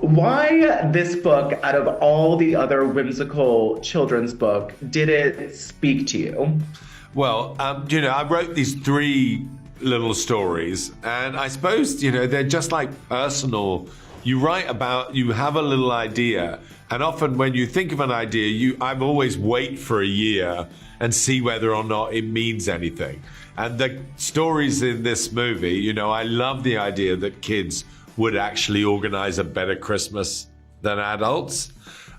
Why this book, out of all the other whimsical children's book, did it speak to you? Well, I wrote these three little stories, and I suppose, they're just like personal. You have a little idea, and often when you think of an idea, I've always wait for a year and see whether or not it means anything. And the stories in this movie, I love the idea that kids would actually organize a better Christmas than adults.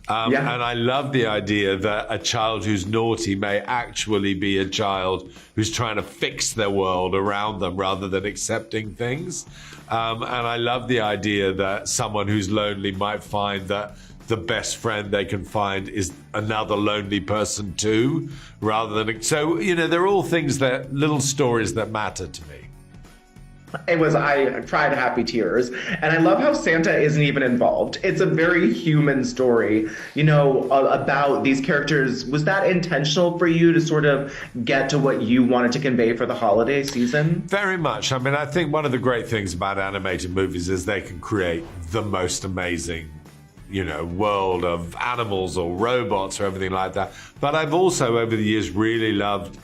Yeah. And I love the idea that a child who's naughty may actually be a child who's trying to fix their world around them rather than accepting things. And I love the idea that someone who's lonely might find that the best friend they can find is another lonely person too, rather than... So, they're all little stories that matter to me. I cried happy tears. And I love how Santa isn't even involved. It's a very human story, about these characters. Was that intentional for you to sort of get to what you wanted to convey for the holiday season? Very much. I mean, I think one of the great things about animated movies is they can create the most amazing world of animals or robots or everything like that. But I've also, over the years, really loved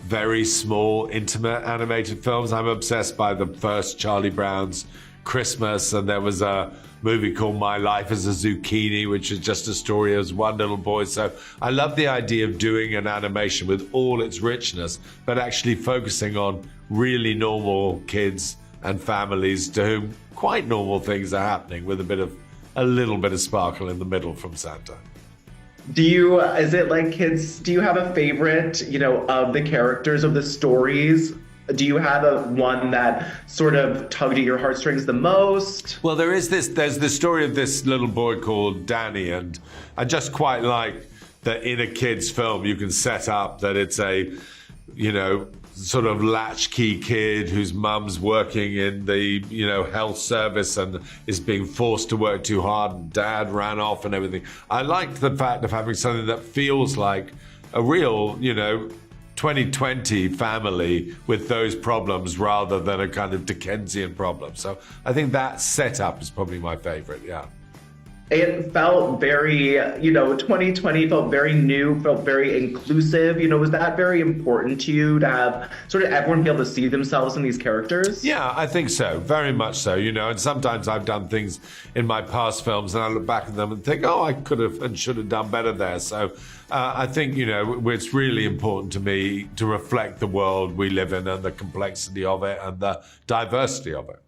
very small, intimate animated films. I'm obsessed by the first Charlie Brown's Christmas, and there was a movie called My Life as a Zucchini, which is just a story of one little boy. So I love the idea of doing an animation with all its richness, but actually focusing on really normal kids and families to whom quite normal things are happening with a little bit of sparkle in the middle from Santa. Is it like kids, do you have a favorite, of the characters of the stories? Do you have one that sort of tugged at your heartstrings the most? Well, there's the story of this little boy called Danny, and I just quite like that in a kid's film you can set up that it's a, sort of latchkey kid whose mum's working in the, health service and is being forced to work too hard, and dad ran off and everything. I liked the fact of having something that feels like a real, 2020 family with those problems rather than a kind of Dickensian problem. So I think that setup is probably my favorite, yeah. It felt very, 2020 felt very new, felt very inclusive. Was that very important to you to have sort of everyone be able to see themselves in these characters? Yeah, I think so. Very much so, and sometimes I've done things in my past films and I look back at them and think, oh, I could have and should have done better there. So I think, it's really important to me to reflect the world we live in and the complexity of it and the diversity of it.